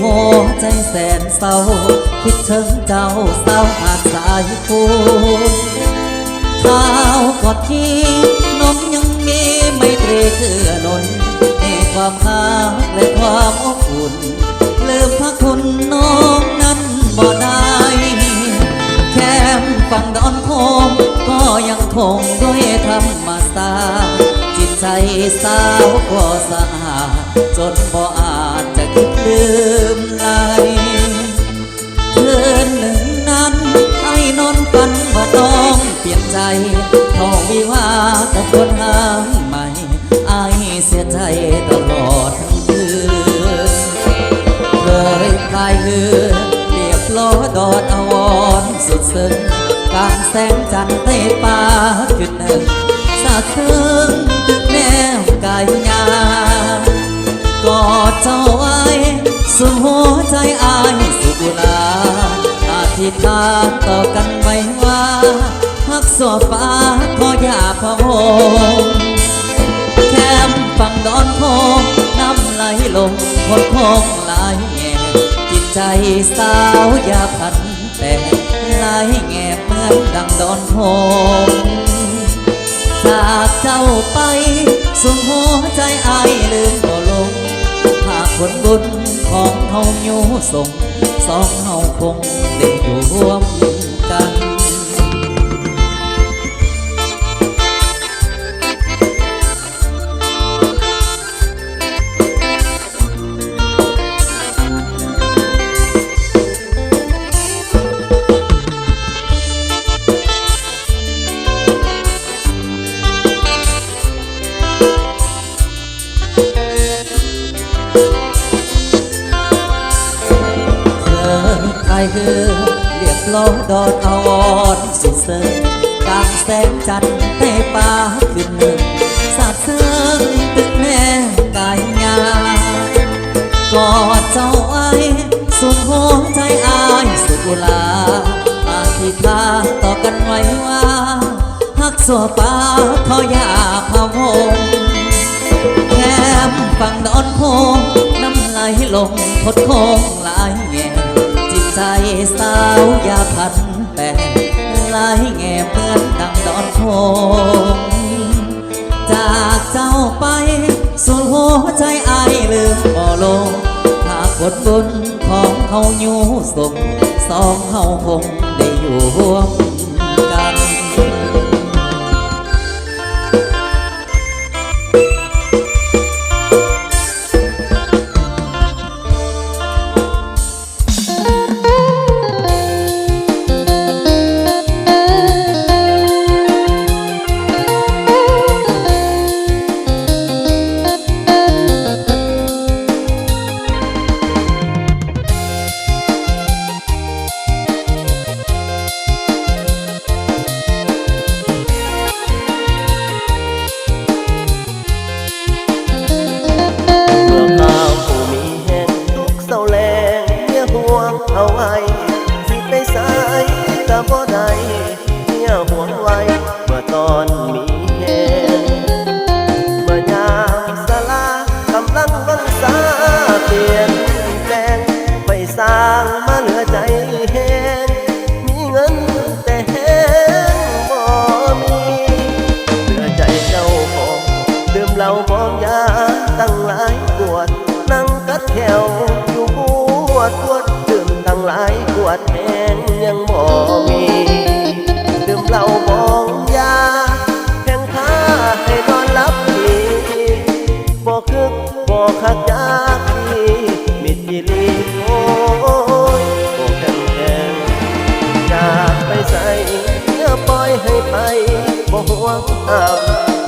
[SPEAKER 2] หัวใจแสนเศร้าคิดถึงเจ้าสาวหาดสายฟูข้าวกอดที่นมยังมีไม่เตรเกื้อนนในความรักและความอบอุ่นลืมพระคุณน้องนั้นบ่ได้แค่ฝั่งดอนโคงก็ยังคงด้วยธรรมศาสตร์จิตใจสาวก็สะอาดจนบ่อาจจะคิดลืมไหลคืนหนึ่งนั้นไอ้นอนฝันว่าน้องเปลี่ยนใจเขาวิวากับคนหางใหม่ไอ้เสียใจตลอดทั้งคืนเคยพายเรือเรียบล้อดอดอวรสุดซึ้งกลางแสงจันทร์เตะป่าขึ้นหนึ่งสะเทือนถึงแนวกายยากอดเจ้าไว้สุดหัวใจอายสุกุลาอธิษฐานต่อกันไว้ว่าฮักสัวฟ้าขออย่าพะวงแคมฝั่งดอนโคงน้ำไหลลงคนโคงไหลแง่จิตใจสาวอย่าพันแต่ไหลแง่เหมือนดังดอนโคงจากเจ้าไปสุดหัวใจอายลืมบ่ลงหากผลบุญของเฮาอยู่ส่งสองเฮาคงได้อยู่ร่วมกัน
[SPEAKER 5] ายเรือเรียบล้อดอนอาวรสุดเสริมกลางแสงจันทร์เตะป่าขึ้นเนินสาบเสื่อมตึกแม่กายงากอดเจ้าไว้สุดหัวใจอายสุดกุลาอาธิษฐานต่อกันไว้ว่าหักสัวป่าเขาอยากพะวงแคมฝั่งดอนโพงน้ำไหลลงคดโค้งหลายแง่จิตใจสาวอย่าพันแปรหลายแง่เหมือนดังดอนโพงจากเจ้าไปส่วนหัวใจอายลืมบ่ลงหากผลบุญของเขาอยู่ส่งสองเฮาคงได้อยู่ร่วมกัน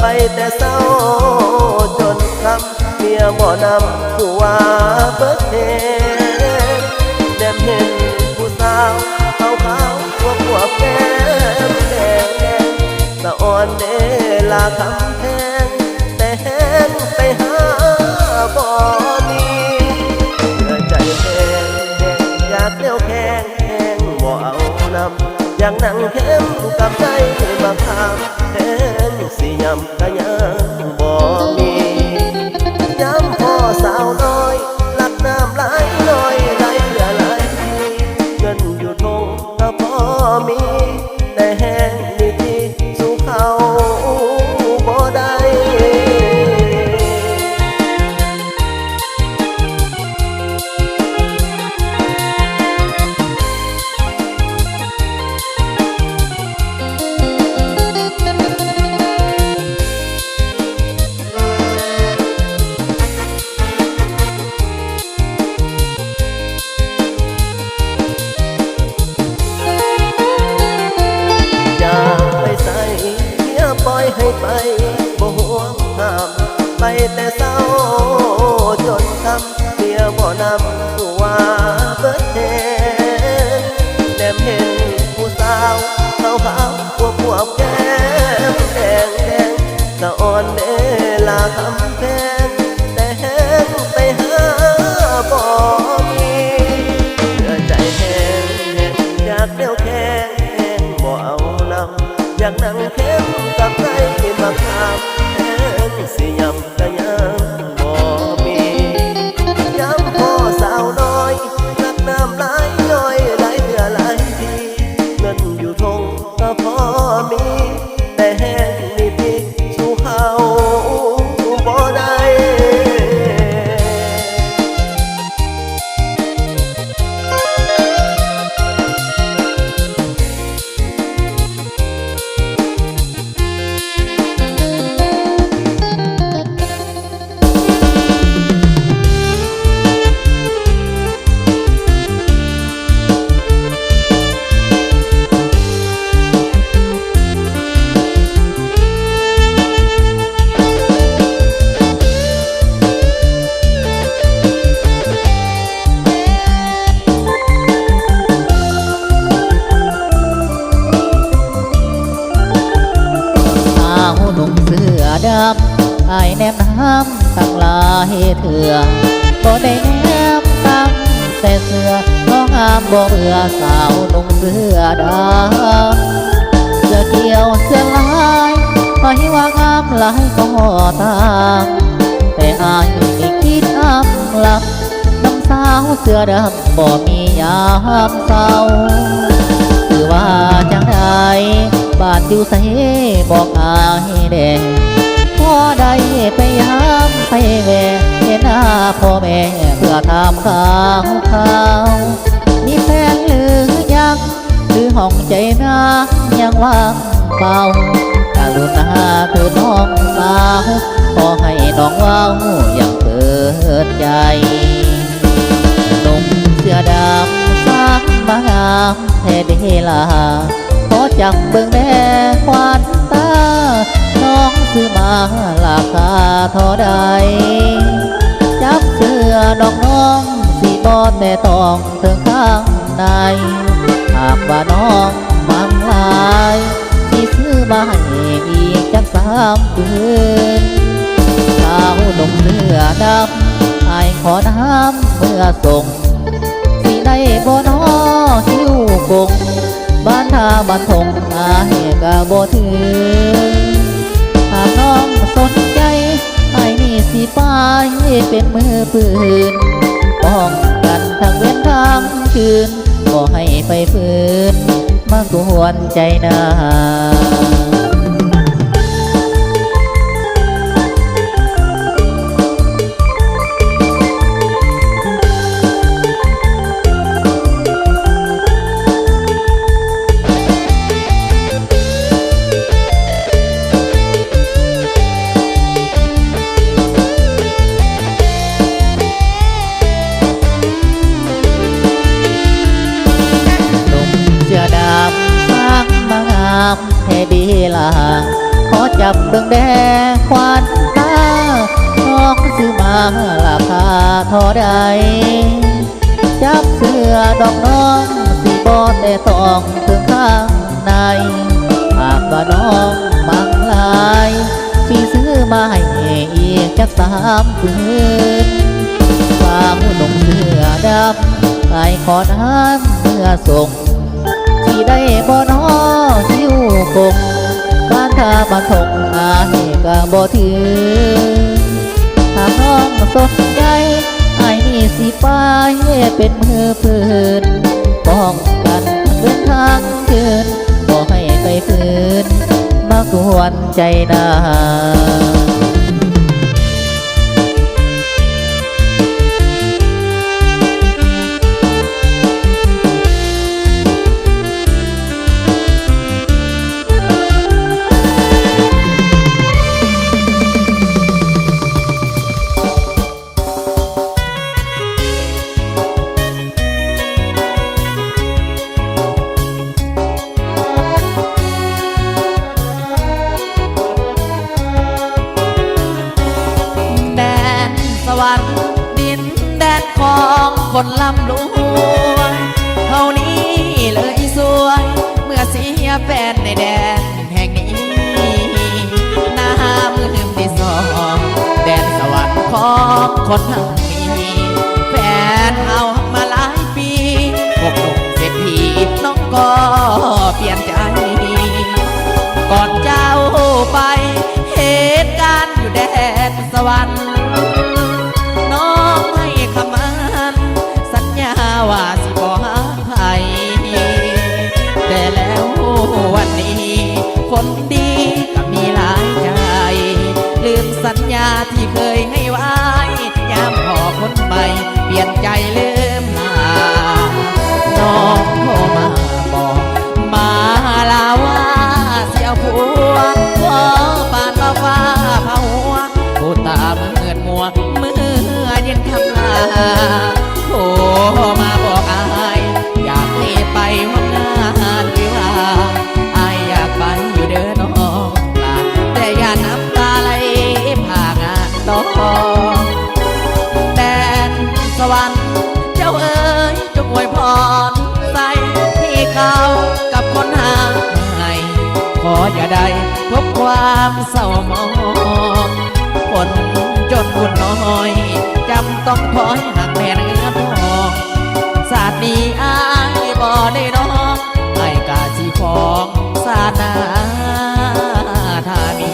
[SPEAKER 6] ไปแต่เศร้าจนคำเมียบ่นำผู้ว่าเบิดเทแนมเห็นผู้สาวขาวพวกแก้มแดงสะอ่อนเดลาคำแพงแต่แห้งไปหาบ่มีเพื่อใจแห้งอยากเลี้ยวแข้งแห้งบ่เอานำอยากนั่งเข้มกับใจมาคำสิยำก็ยังบ่มีย้ำพ่อสาวน้อยลักน้ำไหลน้อยไหลเหลือไหลเงินอยู่ทงก็พอมีแต่แห้งดีที่สู้เขาบ่ได้ ให้ไปบ่ห่วงห้ามไปแต่เศร้าจนคำเมียบ่นำผู้ว่าเบิดเทแนมเห็นผู้สาวขาวพวกแก้มแดงสะอ่อนเดลาคำแพงแต่แห้งไปหาบ่มีเพื่อใจแห้งอยากเลี้ยวแข้งบ่เอานำอยากนั่งเข้มกับใจมาคำแห้งสิยำก็ยังบ่มีย้ำพ่อสาวน้อยรักน้ำไหลย้อยไหลเถื่อไหลทีเงินอยู่ทงก็พอมีแต่แห้งนิดที่สู้เขาบ่ได้
[SPEAKER 5] เ
[SPEAKER 1] ดำอายแนมน้ำตั้งหลายเถื่อบ่ได้แนมตั้งแต่เสือน้องงามบ่เบื่อสาวนุ่งเสื้อดำเสื้อเกี่ยวเสื้อลายไปว่างามหลายก็ตามแต่อายไม่คิดอ้ำลับน้ำสาวเสื้อดำบ่มียามเศร้าคือว่าจังใดบ้านอยู่ใสบอกอายแดงพอได้ไปยามไปแวะเห็นหน้าพ่อแม่เพื่อถามข่าวมีแฟนหรือยังหรือห้องใจนายังว่างเปล่ากรุณาเถิดน้องสาวขอให้น้องเว้าอย่างเปิดใจหนุ่มเสื้อดำสร้างบางามแท้เดลาขอจับเบิ่งแน่ควันตาน้องซื้อมาราคาเท่าใดจับเสื้อน้องสีบอดแต่ต้องถึงข้างในหากว่าน้องมังลายที่ซื้อมาให้อีกจัก3 คืนสาวหนุ่มเสื้อดำให้ขอน้ำเมื่อส่งสิได้บ่น้อหิวกงบ้านท่าบ้านทงอายกะบ่ถึงหากน้องสนใจไอ้นี่สิไปเป็นมือปืนป้องกันทั้งเว้นทั้งคืนบ่ให้ไปฝืนมากวนใจนา ลาขอจับเบิ่งแดควันตาน้องซื้อมาราคาเท่าใดจับเสื้อดอกน้องสิบ่แต่ต้องถึงข้างในหากว่าน้องมังลายสิซื้อมาให้อีกจัก3 คืนความหนุ่มเสื้อดำไอ้ขอน้ำเมื่อส่งที่ได้บ่น้อหิวกงบ้านท่าบ้านทงอาให้กะบ่ถือหากน้องสนใจไอ้นี่สิไปเป็นมือปืนป้องกันทั้งเว้นทางคืนบ่ให้ไปฝืนมากวนใจนา
[SPEAKER 2] ดินแดนของคนลำรวยเท่านี้เลยสวยเมื่อเสียแฟนในแดนแห่งนี้น้ำลืมที่สองแดนสวรรค์ของคนทั้งมีแฟนเอามาหลายปีพวกหนุ่มเศรษฐีน้องก็เปลี่ยนใจก่อนเจ้าไปเหตุการณ์อยู่แดนสวรรค์น้องให้คำมั่นสัญญาว่าสิบ่หาใครแต่แล้ววันนี้คนดีก็มีหลายใจลืมสัญญาที่เคยให้ไว้ยามพอคนใหม่เปลี่ยนใจลืมลาน้องโทรมาบอกมาลาว่าเสียผัวขอปานมาฟ้าเผาหัวผู้ตาเมื่อมัวเมื่อเย็นคำลาโทรมาบอกอายอยากให้ไปวันงานวิวาอายอยากไปอยู่เด้อน้องลาแต่อย่าน้ำตาไหลผ่างานน้องแดนสวรรค์เจ้าเอ๋ยจงอวยพรใส่ที่เขากับคนหาให้ขอ ออย่าได้พบความเศร้าหมองคนจนบุญน้อยจำต้องคอยหักแม่เนื้อทองศาสตร์นี้อายบ่ได้น้องไอ้กาสีฟองศาสนาธานี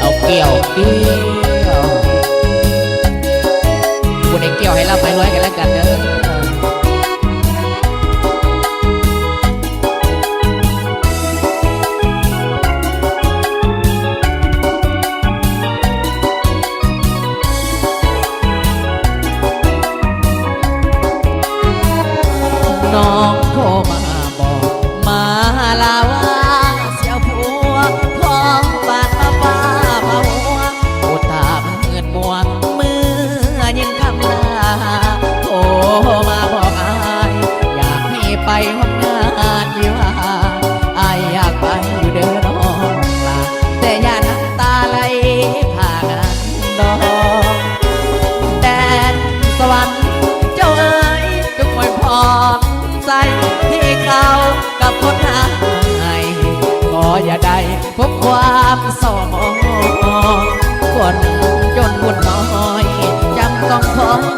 [SPEAKER 2] เอาเกี่ยวคุณไอ้เกี่ยวให้เราไปรวยกันแล้วกันเด้อน้องโทรมาบอกมาลาว่าเสียวผัวท้องบาดมาฟ้าเผาหัวโอตาเมือนมัวมือยินคำลาโทรมาบอกอายอยากให้ไปห้องงานวิวาอายอยากไปอยู่เด้อน้องลาแต่อย่าน้ำตาไหลผ่างานดองแดนสวรรค์เจ้าเอ๋ยทุกคนพร้อมใจที่เขากับคนหายขออย่าได้พบความเศร้าหมองคนจนบุญน้อยจำต้องคอย